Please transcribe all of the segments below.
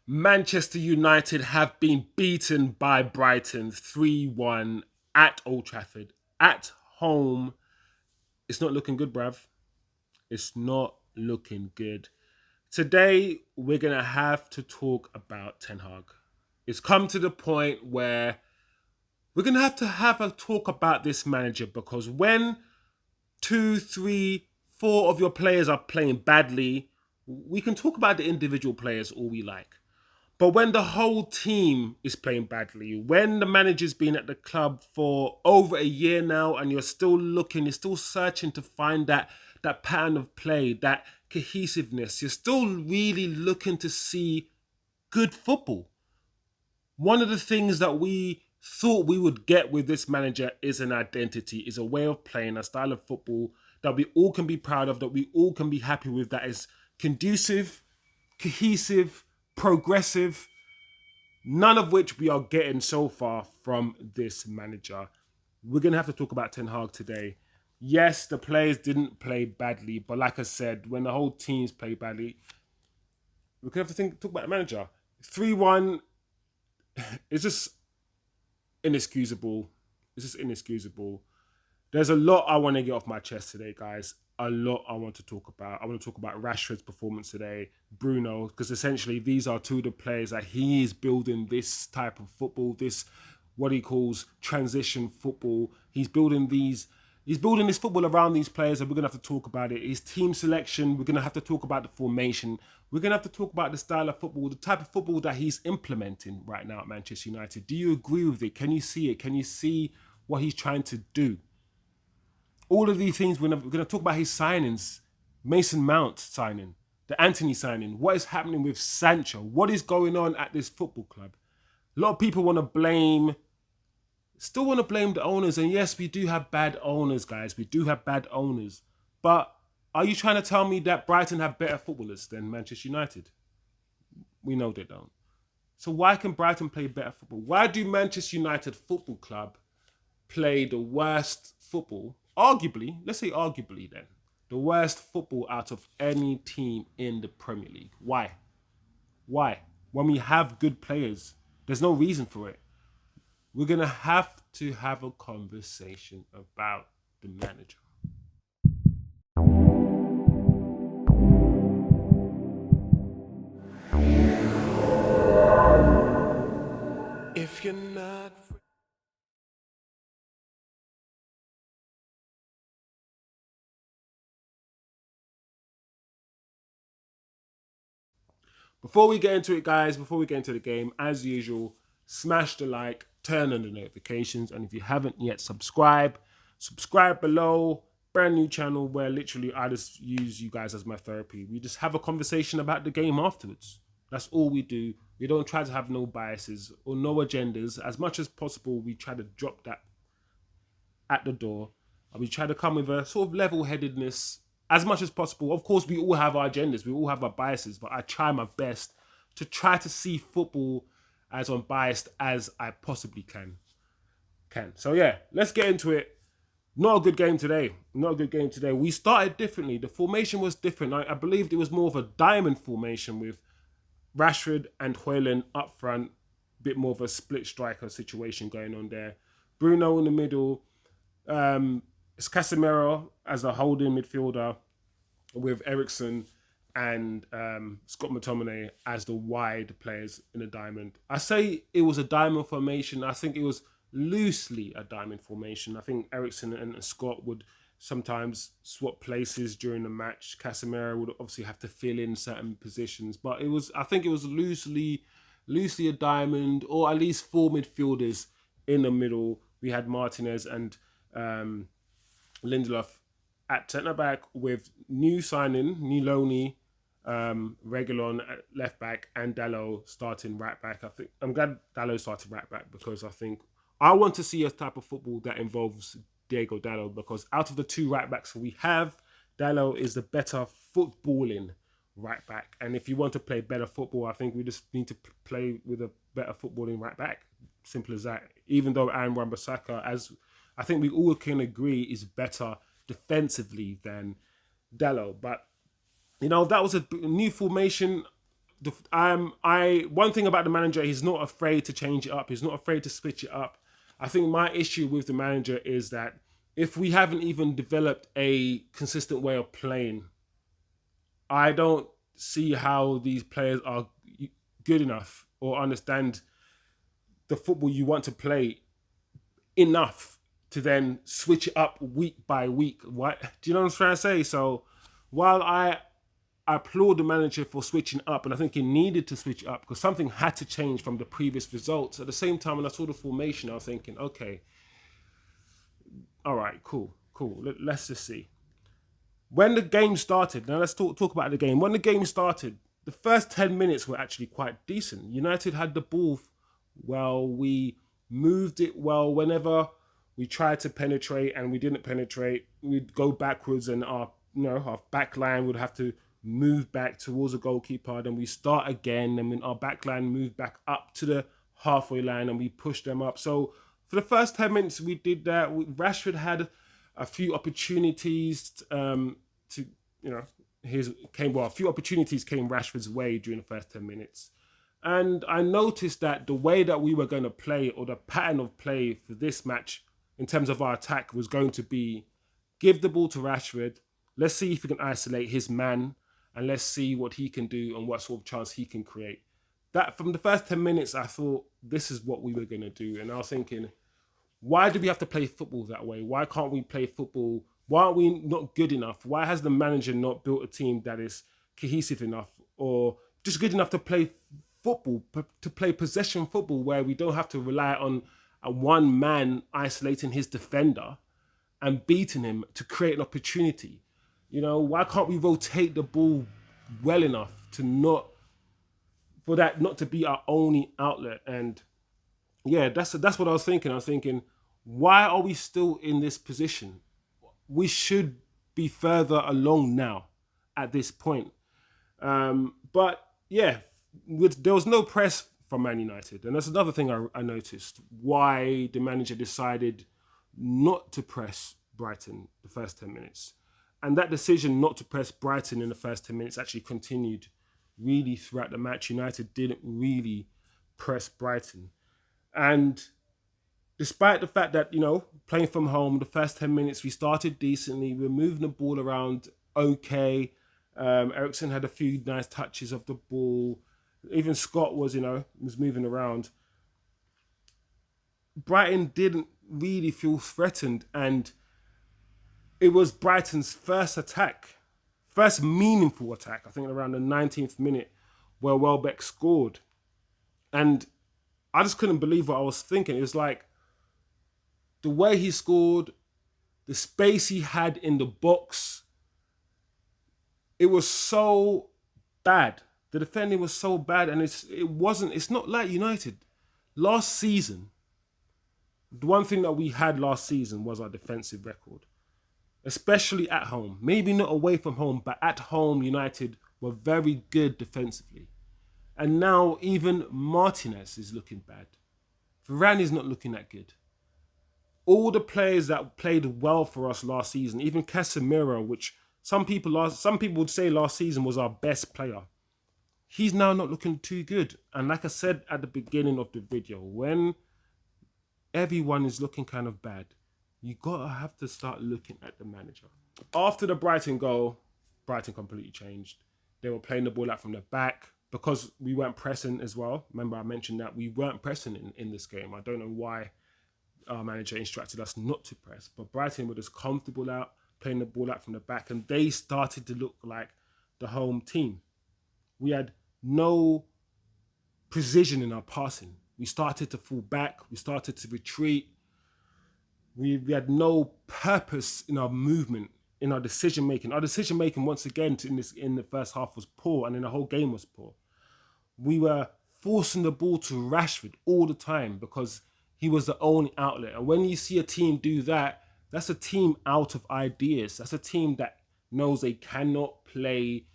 Manchester United have been beaten by Brighton 3-1 at Old Trafford. At home, it's not looking good, bruv. It's not looking good. Today, we're going to have to talk about Ten Hag. It's come to the point where we're going to have a talk about this manager because when two, three, four of your players are playing badly, we can talk about the individual players all we like. But when the whole team is playing badly, when the manager's been at the club for over a year now and you're still looking, you're still searching to find that pattern of play, that cohesiveness, you're still really looking to see good football. One of the things that we thought we would get with this manager is an identity, is a way of playing, a style of football that we all can be proud of, that we all can be happy with, that is conducive, cohesive, progressive, none of which we are getting so far from this manager. We're going to have to talk about Ten Hag today. Yes, the players didn't play badly, but like I said, when the whole team's play badly, we're going to have to talk about the manager. 3-1 is just inexcusable. It's just inexcusable. There's a lot I want to get off my chest today, guys. A lot I want to talk about. I want to talk about Rashford's performance today, Bruno, because essentially these are two of the players that he is building this type of football, this what he calls transition football. He's building this football around these players, and we're going to have to talk about it. His team selection, we're going to have to talk about the formation. We're going to have to talk about the style of football, the type of football that he's implementing right now at Manchester United. Do you agree with it? Can you see it? Can you see what he's trying to do? All of these things, we're going to talk about his signings. Mason Mount signing, the Antony signing, what is happening with Sancho, what is going on at this football club. A lot of people still want to blame the owners. And yes, we do have bad owners, guys. We do have bad owners. But are you trying to tell me that Brighton have better footballers than Manchester United? We know they don't. So why can Brighton play better football? Why do Manchester United Football Club play the worst football? Arguably, let's say arguably then, the worst football out of any team in the Premier League. Why? Why? When we have good players, there's no reason for it. We're going to have a conversation about the manager. If you're not free. Before we get into it, guys, before we get into the game, as usual, smash the like, turn on the notifications, and if you haven't yet, subscribe below. Brand new channel where literally I just use you guys as my therapy. We just have a conversation about the game afterwards. That's all we do. We don't try to have no biases or no agendas. As much as possible, we try to drop that at the door. And we try to come with a sort of level-headedness as much as possible. Of course, we all have our agendas. We all have our biases. But I try my best to try to see football as unbiased as I possibly can. So yeah, let's get into it. Not a good game today. We started differently. The formation was different. I believed it was more of a diamond formation with Rashford and Hoijlund up front. Bit more of a split striker situation going on there. Bruno in the middle. It's Casemiro as a holding midfielder with Eriksen and Scott McTominay as the wide players in a diamond. I say it was a diamond formation. I think it was loosely a diamond formation. I think Eriksen and Scott would sometimes swap places during the match. Casemiro would obviously have to fill in certain positions, but I think it was loosely a diamond, or at least four midfielders in the middle. We had Martinez and Lindelof at centre back with new loanee, Reguilon at left back, and Dalot starting right back. I'm glad Dalot started right back because I want to see a type of football that involves Diego Dalot, because out of the two right backs we have, Dalot is the better footballing right back. And if you want to play better football, I think we just need to play with a better footballing right back. Simple as that. Even though Aaron Wan-Bissaka, as I think we all can agree, is better defensively than Dalot. But, that was a new formation. one thing about the manager, he's not afraid to change it up. He's not afraid to switch it up. I think my issue with the manager is that if we haven't even developed a consistent way of playing, I don't see how these players are good enough or understand the football you want to play enough to then switch it up week by week. What do you know what I'm trying to say? So while I applaud the manager for switching up, and I think he needed to switch up because something had to change from the previous results. At the same time, when I saw the formation, I was thinking, okay, all right, cool. Let's just see. When the game started, now let's talk about the game. When the game started, the first 10 minutes were actually quite decent. United had the ball well. We moved it well. Whenever we tried to penetrate and we didn't penetrate, we'd go backwards and our back line would have to move back towards the goalkeeper. Then we start again, and then our back line moved back up to the halfway line and we pushed them up. So for the first 10 minutes, we did that. Rashford had a few opportunities a few opportunities came Rashford's way during the first 10 minutes. And I noticed that the way that we were going to play, or the pattern of play for this match in terms of our attack, was going to be give the ball to Rashford. Let's see if we can isolate his man, and let's see what he can do and what sort of chance he can create. That from the first 10 minutes, I thought this is what we were going to do. And I was thinking, why do we have to play football that way? Why can't we play football? Why aren't we not good enough? Why has the manager not built a team that is cohesive enough or just good enough to play football, to play possession football where we don't have to rely on a one man isolating his defender and beating him to create an opportunity? Why can't we rotate the ball well enough for that not to be our only outlet? And yeah, that's what I was thinking. I was thinking, why are we still in this position? We should be further along now at this point. But yeah, there was no press from Man United. And that's another thing I noticed, why the manager decided not to press Brighton the first 10 minutes. And that decision not to press Brighton in the first 10 minutes actually continued really throughout the match. United didn't really press Brighton. And despite the fact that, playing from home, the first 10 minutes, we started decently. We were moving the ball around okay. Eriksen had a few nice touches of the ball. Even Scott was moving around. Brighton didn't really feel threatened. And it was Brighton's first meaningful attack, I think around the 19th minute, where Welbeck scored. And I just couldn't believe what I was thinking. It was like the way he scored, the space he had in the box, it was so bad. The defending was so bad, and it's not like United. Last season, the one thing that we had last season was our defensive record, especially at home. Maybe not away from home, but at home, United were very good defensively. And now even Martinez is looking bad. Varane is not looking that good. All the players that played well for us last season, even Casemiro, which some people would say last season was our best player, he's now not looking too good. And like I said at the beginning of the video, when everyone is looking kind of bad, you gotta have to start looking at the manager. After the Brighton goal, Brighton completely changed. They were playing the ball out from the back because we weren't pressing as well. Remember, I mentioned that we weren't pressing in this game. I don't know why our manager instructed us not to press, but Brighton were just comfortable out, playing the ball out from the back, and they started to look like the home team. We had no precision in our passing. We started to fall back. We started to retreat. We had no purpose in our movement, in our decision making. Our decision making, once again, in the first half was poor, and then the whole game was poor. We were forcing the ball to Rashford all the time because he was the only outlet. And when you see a team do that, that's a team out of ideas. That's a team that knows they cannot play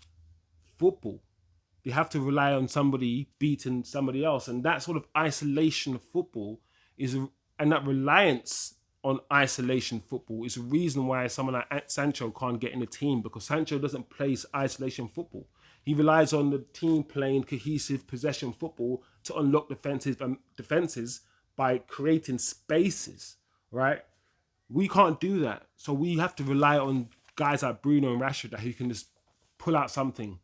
football. They have to rely on somebody beating somebody else. And that sort of isolation of football and that reliance on isolation football is a reason why someone like Sancho can't get in the team, because Sancho doesn't play isolation football. He relies on the team playing cohesive possession football to unlock defenses by creating spaces, right? We can't do that. So we have to rely on guys like Bruno and Rashford that who can just pull out something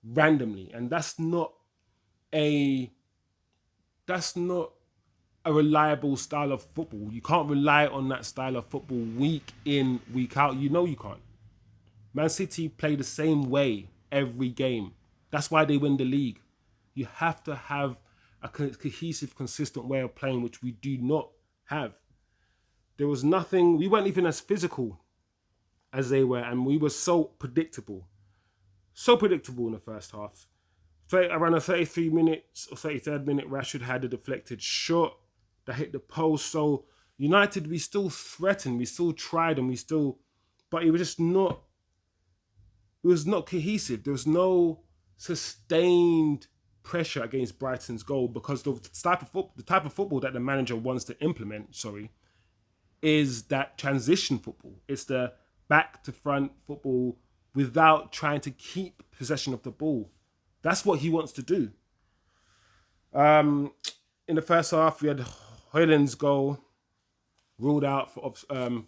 randomly. And a that's not a reliable style of football. You can't rely on that style of football week in, week out. You know you can't. Man City play the same way every game. That's why they win the league. You have to have a cohesive, consistent way of playing, which we do not have. There was nothing, we weren't even as physical as they were, and we were so predictable. So predictable in the first half. Around the 33 minutes or 33rd minute, Rashford had a deflected shot that hit the post. So United, we still threatened, we still tried, but it was just not, it was not cohesive. There was no sustained pressure against Brighton's goal because the type of football that the manager wants to implement, is that transition football. It's the back to front football without trying to keep possession of the ball. That's what he wants to do. In the first half, we had Hoijlund's goal ruled out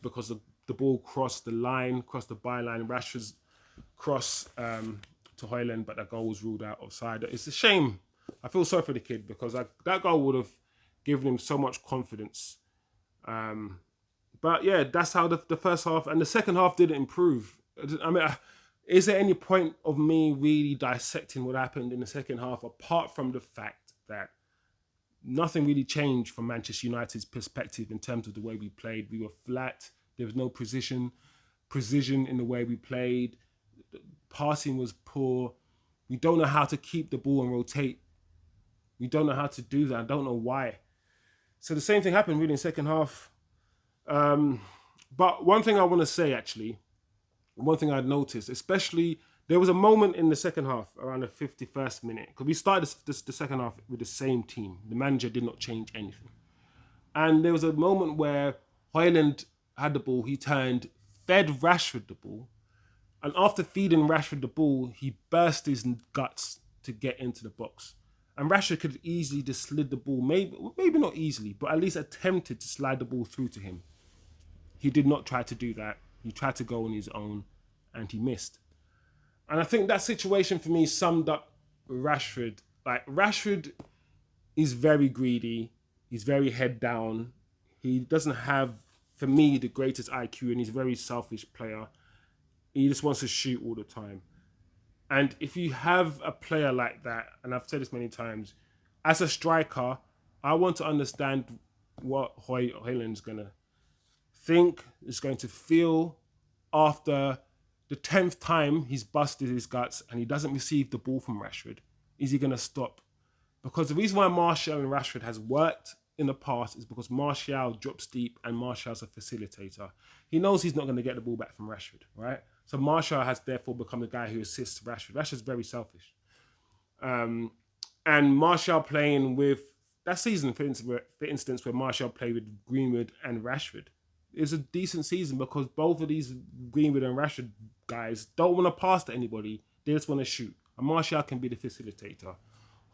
because the ball crossed the byline. Rashford's cross to Hoijlund, but that goal was ruled out offside. It's a shame. I feel sorry for the kid because that goal would have given him so much confidence. But yeah, that's how the first half and the second half didn't improve. I mean, is there any point of me really dissecting what happened in the second half apart from the fact that nothing really changed from Manchester United's perspective in terms of the way we played? We were flat. There was no precision in the way we played. Passing was poor. We don't know how to keep the ball and rotate. We don't know how to do that. I don't know why. So the same thing happened really in the second half. But one thing I want to say, actually, one thing I'd noticed, especially, there was a moment in the second half around the 51st minute, because we started the second half with the same team. The manager did not change anything. And there was a moment where Hoijlund had the ball, he turned, fed Rashford the ball, and after feeding Rashford the ball, he burst his guts to get into the box. And Rashford could easily just slid the ball, maybe not easily, but at least attempted to slide the ball through to him. He did not try to do that. He tried to go on his own, and he missed. And I think that situation for me summed up Rashford. Like, Rashford is very greedy. He's very head down. He doesn't have, for me, the greatest IQ, and he's a very selfish player. He just wants to shoot all the time. And if you have a player like that, and I've said this many times, as a striker, I want to understand what Hoijlund's going to think, is going to feel after the 10th time he's busted his guts and he doesn't receive the ball from Rashford. Is he going to stop? Because the reason why Martial and Rashford has worked in the past is because Martial drops deep and Martial's a facilitator. He knows he's not going to get the ball back from Rashford, right? So Martial has therefore become the guy who assists Rashford. Rashford's very selfish. And Martial playing with, that season, for instance, where Martial played with Greenwood and Rashford, is a decent season because both of these Greenwood and Rashford guys don't want to pass to anybody. They just want to shoot. And Martial can be the facilitator.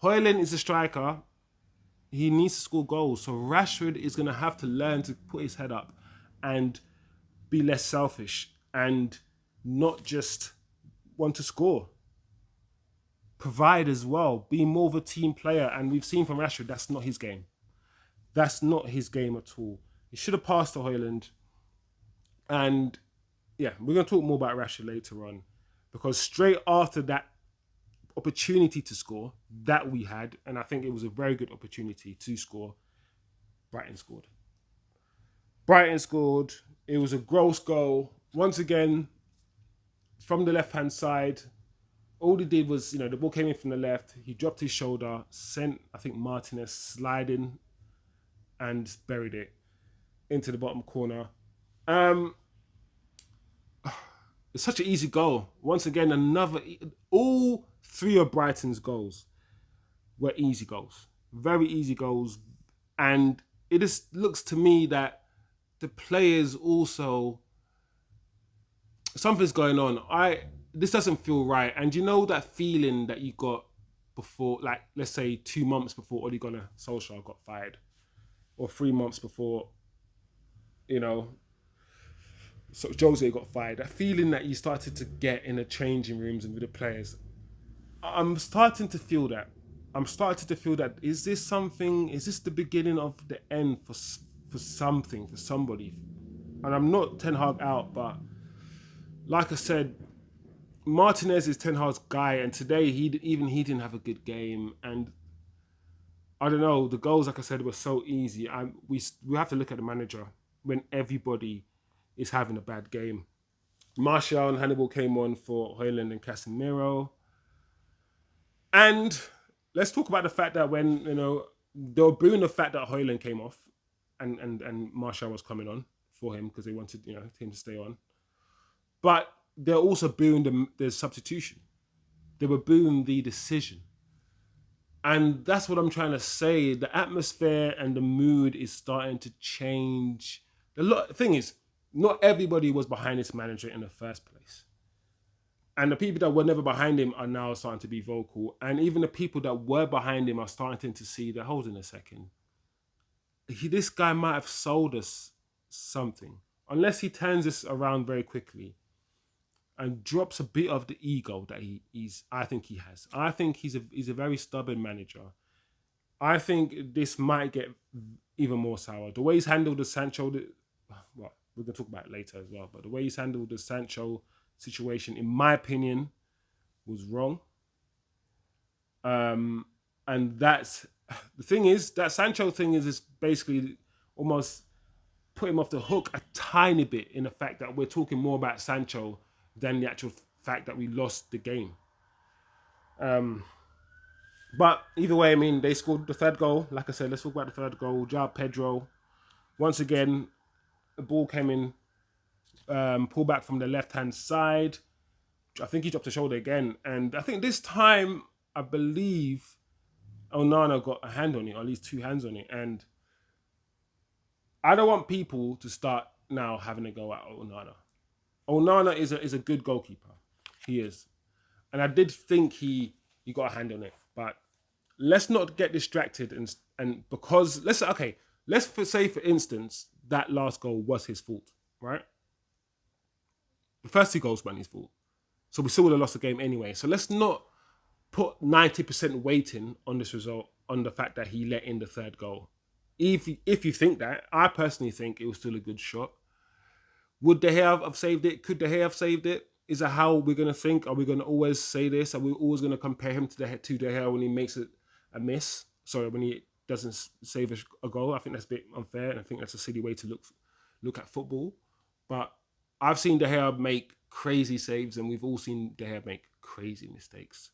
Hoijlund is a striker. He needs to score goals. So Rashford is going to have to learn to put his head up and be less selfish and not just want to score. Provide as well. Be more of a team player. And we've seen from Rashford, that's not his game. That's not his game at all. He should have passed to Hoijlund. And yeah, we're going to talk more about Rashford later on. Because straight after that opportunity to score that we had, and I think it was a very good opportunity to score, Brighton scored. It was a gross goal. Once again, from the left-hand side, all he did was, the ball came in from the left. He dropped his shoulder, sent, I think, Martinez sliding and buried it into the bottom corner. It's such an easy goal. Once again, all three of Brighton's goals were easy goals. Very easy goals. And it just looks to me that the players also, something's going on. this doesn't feel right. And you know that feeling that you got before, like let's say 2 months before Ole Gunnar Solskjaer got fired, or 3 months before, you know, so Jose got fired. That feeling that you started to get in the changing rooms and with the players. I'm starting to feel that. I'm starting to feel that. Is this something? Is this the beginning of the end for something, for somebody? And I'm not Ten Hag out, but like I said, Martinez is Ten Hag's guy, and today he didn't have a good game, and I don't know. The goals, like I said, were so easy. We have to look at the manager when everybody is having a bad game. Martial and Hannibal came on for Hoijlund and Casemiro, and let's talk about the fact that when they were booing the fact that Hoijlund came off, and Martial was coming on for him because they wanted him to stay on, but they're also booing the substitution. They were booing the decision. And that's what I'm trying to say. The atmosphere and the mood is starting to change. The thing is, not everybody was behind this manager in the first place. And the people that were never behind him are now starting to be vocal. And even the people that were behind him are starting to see that, hold on a second. This guy might have sold us something. Unless he turns this around very quickly and drops a bit of the ego that I think he has. I think he's a very stubborn manager. I think this might get even more sour. The way he's handled the Sancho, well, we're going to talk about it later as well, but the way he's handled the Sancho situation, in my opinion, was wrong. And that's, the thing is, that Sancho thing is basically almost put him off the hook a tiny bit in the fact that we're talking more about Sancho than the actual fact that we lost the game. But either way, I mean, they scored the third goal. Like I said, let's talk about the third goal. João Pedro, once again, the ball came in, pull back from the left-hand side. I think he dropped the shoulder again. And I think this time, I believe Onana got a hand on it, or at least two hands on it. And I don't want people to start now having a go at Onana. Onana is a good goalkeeper. He is. And I did think he got a hand on it. But let's not get distracted and because let's say for instance that last goal was his fault, right? The first two goals weren't his fault. So we still would have lost the game anyway. So let's not put 90% weighting on this result, on the fact that he let in the third goal. If you think that, I personally think it was still a good shot. Would De Gea have saved it? Could De Gea have saved it? Is that how we're going to think? Are we going to always say this? Are we always going to compare him to De Gea when he makes it a miss? Sorry, when he doesn't save a goal? I think that's a bit unfair, and I think that's a silly way to look at football. But I've seen De Gea make crazy saves, and we've all seen De Gea make crazy mistakes.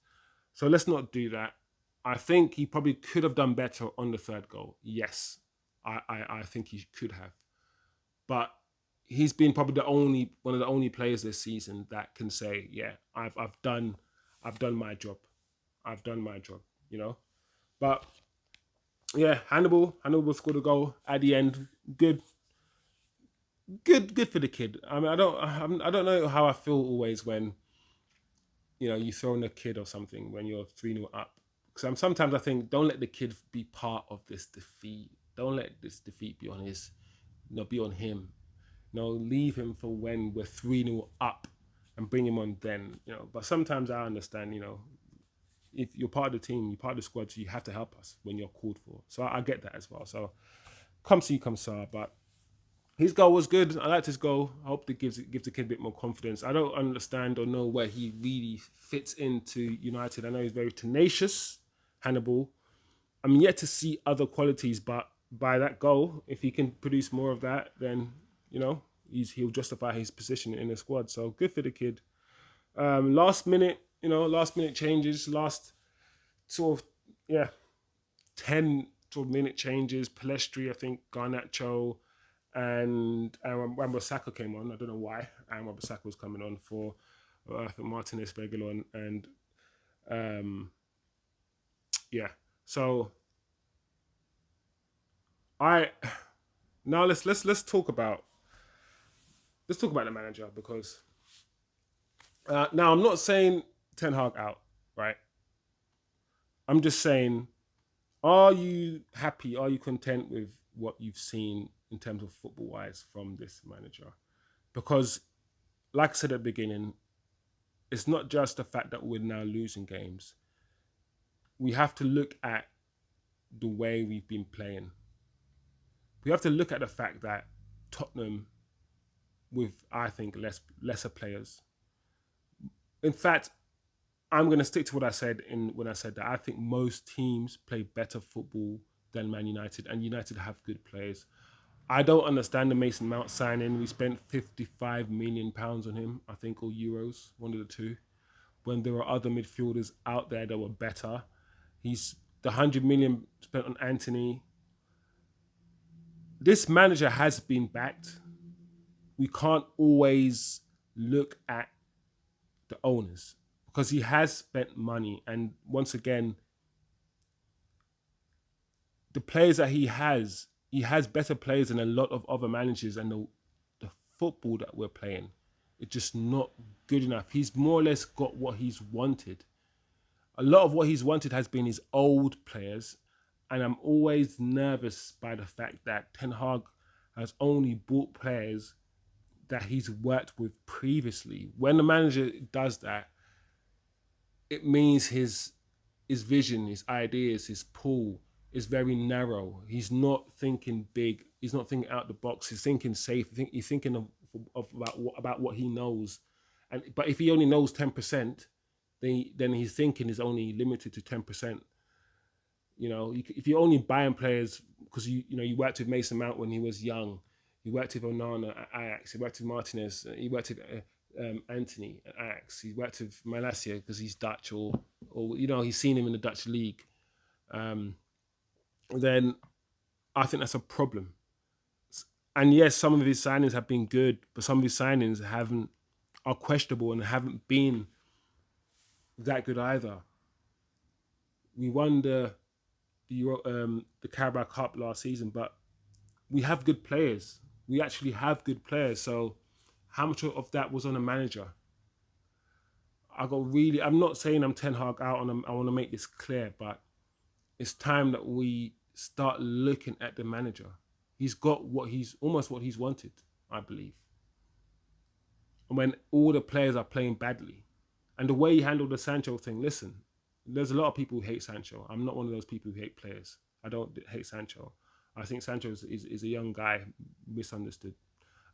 So let's not do that. I think he probably could have done better on the third goal. Yes, I think he could have. But he's been probably one of the only players this season that can say, yeah, I've done my job. I've done my job, But yeah, Hannibal scored a goal at the end. Good for the kid. I mean, I don't know how I feel always when you throw in a kid or something when you're 3-0 up. Because sometimes I think, don't let the kid be part of this defeat. Don't let this defeat be on be on him. Leave him for when we're 3-0 up and bring him on then. But sometimes I understand, if you're part of the team, you're part of the squad, so you have to help us when you're called for. So I get that as well. So come see, come sir. But his goal was good. I liked his goal. I hope it gives the kid a bit more confidence. I don't understand or know where he really fits into United. I know he's very tenacious, Hannibal. I'm yet to see other qualities, but by that goal, if he can produce more of that, then he'll justify his position in the squad. So good for the kid. Last minute changes. Last 10 minute changes. Palestri, I think, Garnacho, and Wan-Bissaka came on. I don't know why. And Wan-Bissaka was coming on for Martinez, Reguilon, and So now let's talk about the manager, because Now, I'm not saying Ten Hag out, right? I'm just saying, are you happy? Are you content with what you've seen in terms of football wise from this manager? Because, like I said at the beginning, it's not just the fact that we're now losing games. We have to look at the way we've been playing. We have to look at the fact that Tottenham, with I think lesser players. In fact, I'm going to stick to what I said in when I said that I think most teams play better football than Man United, and United have good players. I don't understand the Mason Mount signing. We spent £55 million on him, I think, or euros, one of the two. When there are other midfielders out there that were better, he's the 100 million spent on Antony. This manager has been backed. We can't always look at the owners because he has spent money, and once again, the players that he has better players than a lot of other managers, and the football that we're playing, it's just not good enough. He's more or less got what he's wanted. A lot of what he's wanted has been his old players, and I'm always nervous by the fact that Ten Hag has only bought players that he's worked with previously. When the manager does that, it means his vision, his ideas, his pool is very narrow. He's not thinking big. He's not thinking out the box. He's thinking safe. He's thinking of about what he knows. And but if he only knows 10%, then his thinking is only limited to 10%. You know, if you're only buying players because you worked with Mason Mount when he was young, you worked with Onana at Ajax, you worked with Martinez, you worked with Antony at Ajax, he worked with Malacia because he's Dutch, or he's seen him in the Dutch league. Then I think that's a problem. And yes, some of his signings have been good, but some of his signings are questionable and haven't been that good either. We won the Carabao Cup last season, but we have good players. We actually have good players. So how much of that was on a manager? I'm not saying I'm Ten Hag out, and I want to make this clear, but it's time that we start looking at the manager. He's got almost what he's wanted, I believe. And when all the players are playing badly, and the way he handled the Sancho thing, listen, there's a lot of people who hate Sancho. I'm not one of those people who hate players. I don't hate Sancho. I think Sancho is a young guy, misunderstood.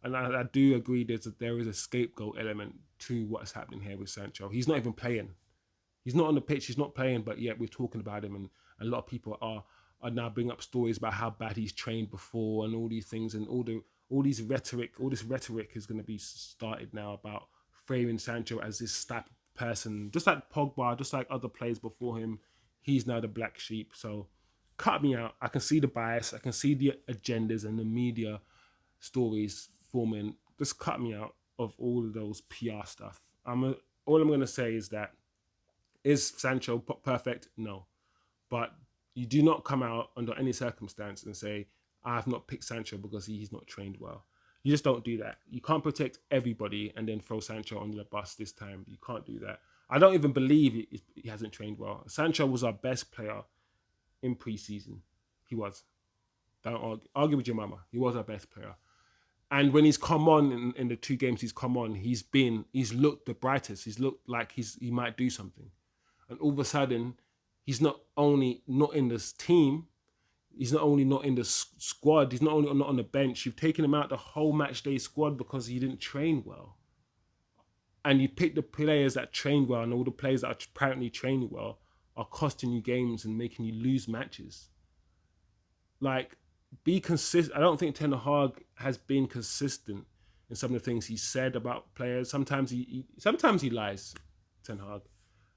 And I do agree there is a scapegoat element to what's happening here with Sancho. He's not even playing. He's not on the pitch. He's not playing, but yet we're talking about him, and a lot of people are now bringing up stories about how bad he's trained before and all these things, and all this rhetoric is going to be started now about framing Sancho as this type of person, just like Pogba, just like other players before him. He's now the black sheep. So cut me out. I can see the bias. I can see the agendas and the media stories forming. Just cut me out of all of those PR stuff. All I'm going to say is that, is Sancho perfect? No. But you do not come out under any circumstance and say, I have not picked Sancho because he's not trained well. You just don't do that. You can't protect everybody and then throw Sancho under the bus this time. You can't do that. I don't even believe he hasn't trained well. Sancho was our best player in pre-season. He was. Don't argue with your mama. He was our best player. And when he's come on in the two games he's come on, he's looked the brightest. He's looked like he might do something. And all of a sudden, he's not only not in this team, he's not only not in the squad, he's not only not on the bench. You've taken him out the whole match day squad because he didn't train well. And you pick the players that train well, and all the players that are apparently training well are costing you games and making you lose matches. Like, be consistent. I don't think Ten Hag has been consistent in some of the things he said about players. Sometimes he lies, Ten Hag.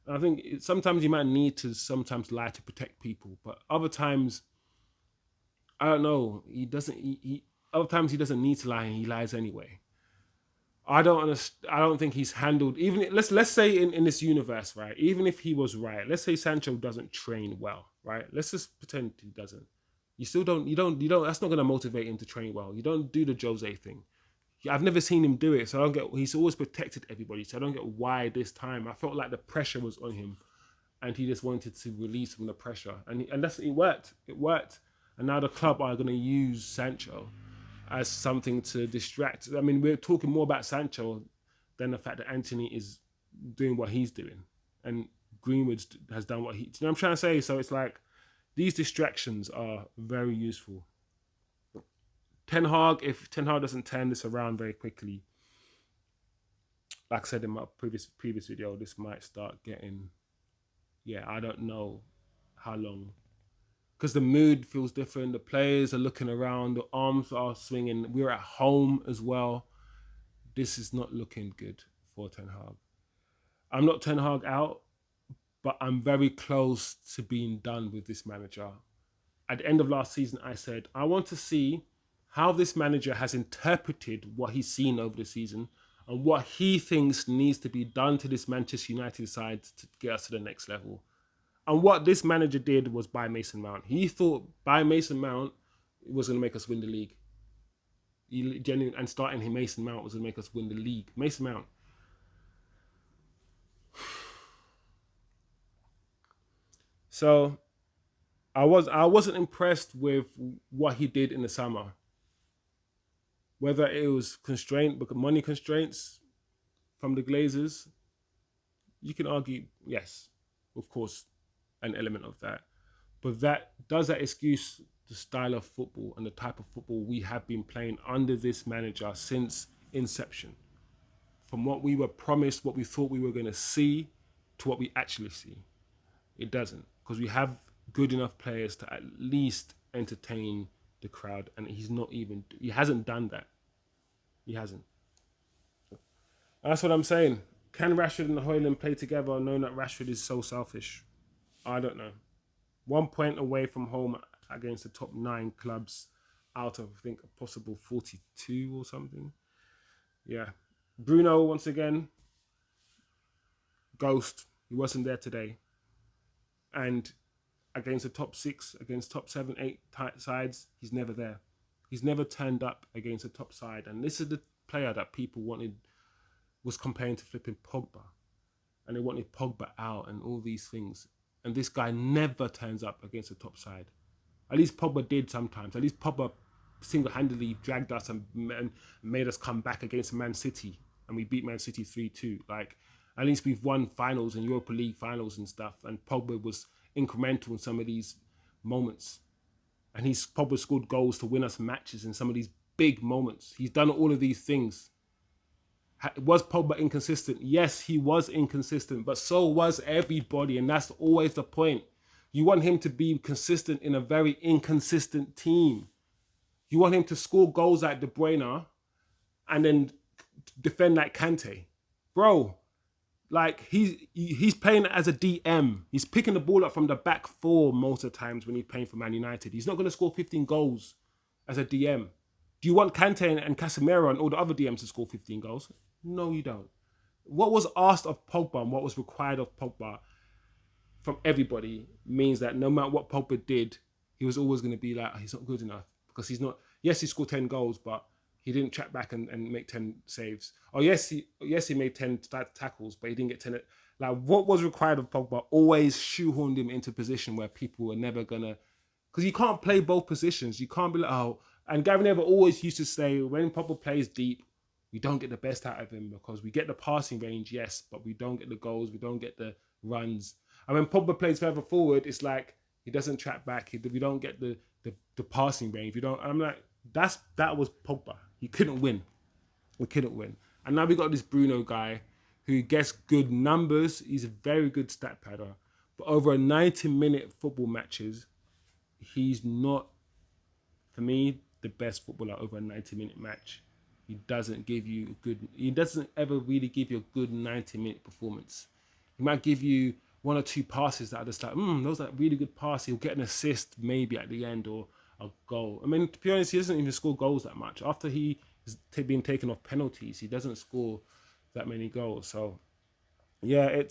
And I think sometimes you might need to sometimes lie to protect people, but other times, I don't know. He doesn't. Other times he doesn't need to lie, and he lies anyway. I don't understand. I don't think he's handled, even let's say in this universe, right? Even if he was right, let's say Sancho doesn't train well, right? Let's just pretend he doesn't. You still don't. You don't. That's not going to motivate him to train well. You don't do the Jose thing. I've never seen him do it, so I don't get. He's always protected everybody, so I don't get why this time. I felt like the pressure was on him, and he just wanted to release some of the pressure, and that's it worked. It worked, and now the club are going to use Sancho as something to distract. I mean, we're talking more about Sancho than the fact that Antony is doing what he's doing, and Greenwood has done what he. You know what I'm trying to say? So it's like these distractions are very useful. Ten Hag, if Ten Hag doesn't turn this around very quickly, like I said in my previous video, this might start getting. Yeah, I don't know how long, because the mood feels different. The players are looking around. The arms are swinging. We're at home as well. This is not looking good for Ten Hag. I'm not Ten Hag out, but I'm very close to being done with this manager. At the end of last season, I said, I want to see how this manager has interpreted what he's seen over the season and what he thinks needs to be done to this Manchester United side to get us to the next level. And what this manager did was buy Mason Mount. He thought by Mason Mount it was going to make us win the league. And starting him, Mason Mount was going to make us win the league. Mason Mount. So I wasn't impressed with what he did in the summer. Whether it was constraint, because money constraints from the Glazers, you can argue, yes, of course, an element of that. But that excuse the style of football and the type of football we have been playing under this manager since inception. From what we were promised, what we thought we were going to see, to what we actually see. It doesn't, because we have good enough players to at least entertain the crowd, and he hasn't done that. He hasn't. That's what I'm saying. Can Rashford and Hoijlund play together knowing that Rashford is so selfish? I don't know. 1 point away from home against the top 9 clubs out of, I think, a possible 42 or something. Yeah. Bruno, once again, ghost. He wasn't there today. And against the top 6, against top 7, 8 sides, he's never there. He's never turned up against a top side. And this is the player that people was comparing to flipping Pogba. And they wanted Pogba out and all these things. And this guy never turns up against a top side. At least Pogba did sometimes. At least Pogba single-handedly dragged us and made us come back against Man City. And we beat Man City 3-2. Like, at least we've won finals and Europa League finals and stuff. And Pogba was incremental in some of these moments. And he's probably scored goals to win us matches in some of these big moments. He's done all of these things. Was Pogba inconsistent? Yes, he was inconsistent, but so was everybody, and that's always the point. You want him to be consistent in a very inconsistent team. You want him to score goals like De Bruyne and then defend like Kante. Bro, like he's playing as a DM. He's picking the ball up from the back 4 most of the times when he's playing for Man United. He's not going to score 15 goals as a DM. Do you want Kante and Casemiro and all the other DMs to score 15 goals? No, you don't. What was asked of Pogba and what was required of Pogba from everybody means that no matter what Pogba did, he was always going to be like, oh, he's not good enough. Because he's not, yes, he scored 10 goals, but he didn't track back and make 10 saves. Oh, yes, he made 10 tackles, but he didn't get 10. Like, what was required of Pogba always shoehorned him into a position where people were never going to... Because you can't play both positions. You can't be like, oh... And Gary Neville always used to say, when Pogba plays deep, we don't get the best out of him because we get the passing range, yes, but we don't get the goals, we don't get the runs. And when Pogba plays further forward, it's like he doesn't track back. We don't get the passing range. I'm like, that was Pogba. He couldn't win. We couldn't win. And now we got this Bruno guy who gets good numbers. He's a very good stat padder. But over a 90-minute football matches, he's not, for me, the best footballer over a 90-minute match. He doesn't ever really give you a good 90-minute performance. He might give you 1 or 2 passes that are just like, those are really good passes. He'll get an assist maybe at the end or a goal. I mean, to be honest, he doesn't even score goals that much. After he has been taken off penalties, he doesn't score that many goals. So, yeah,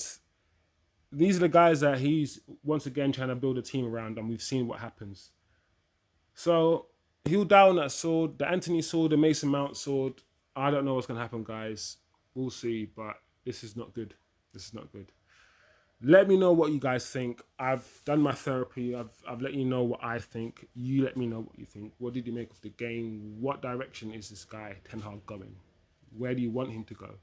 these are the guys that he's once again trying to build a team around, and we've seen what happens. So he'll down that sword, the Antony sword, the Mason Mount sword. I don't know what's going to happen, guys. We'll see, but this is not good. This is not good. Let me know what you guys think. I've done my therapy. I've let you know what I think. You let me know what you think. What did you make of the game? What direction is this guy, Ten Hag, going? Where do you want him to go?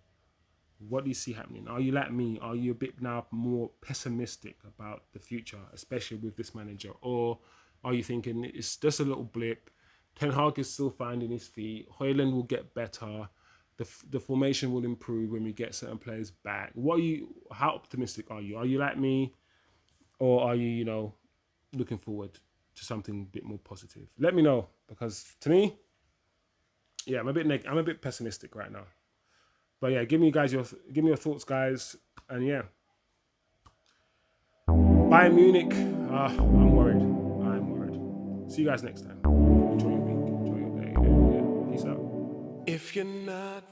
What do you see happening? Are you like me? Are you a bit now more pessimistic about the future, especially with this manager? Or are you thinking it's just a little blip? Ten Hag is still finding his feet. Hoijlund will get better. The formation will improve when we get certain players back. How optimistic are you? Are you like me? Or are you, looking forward to something a bit more positive? Let me know, because to me, yeah, I'm a bit pessimistic right now. But yeah, give me your thoughts, guys. And yeah, Bayern Munich. I'm worried. See you guys next time. Enjoy your week. Enjoy your day. Yeah. Peace out. If you're not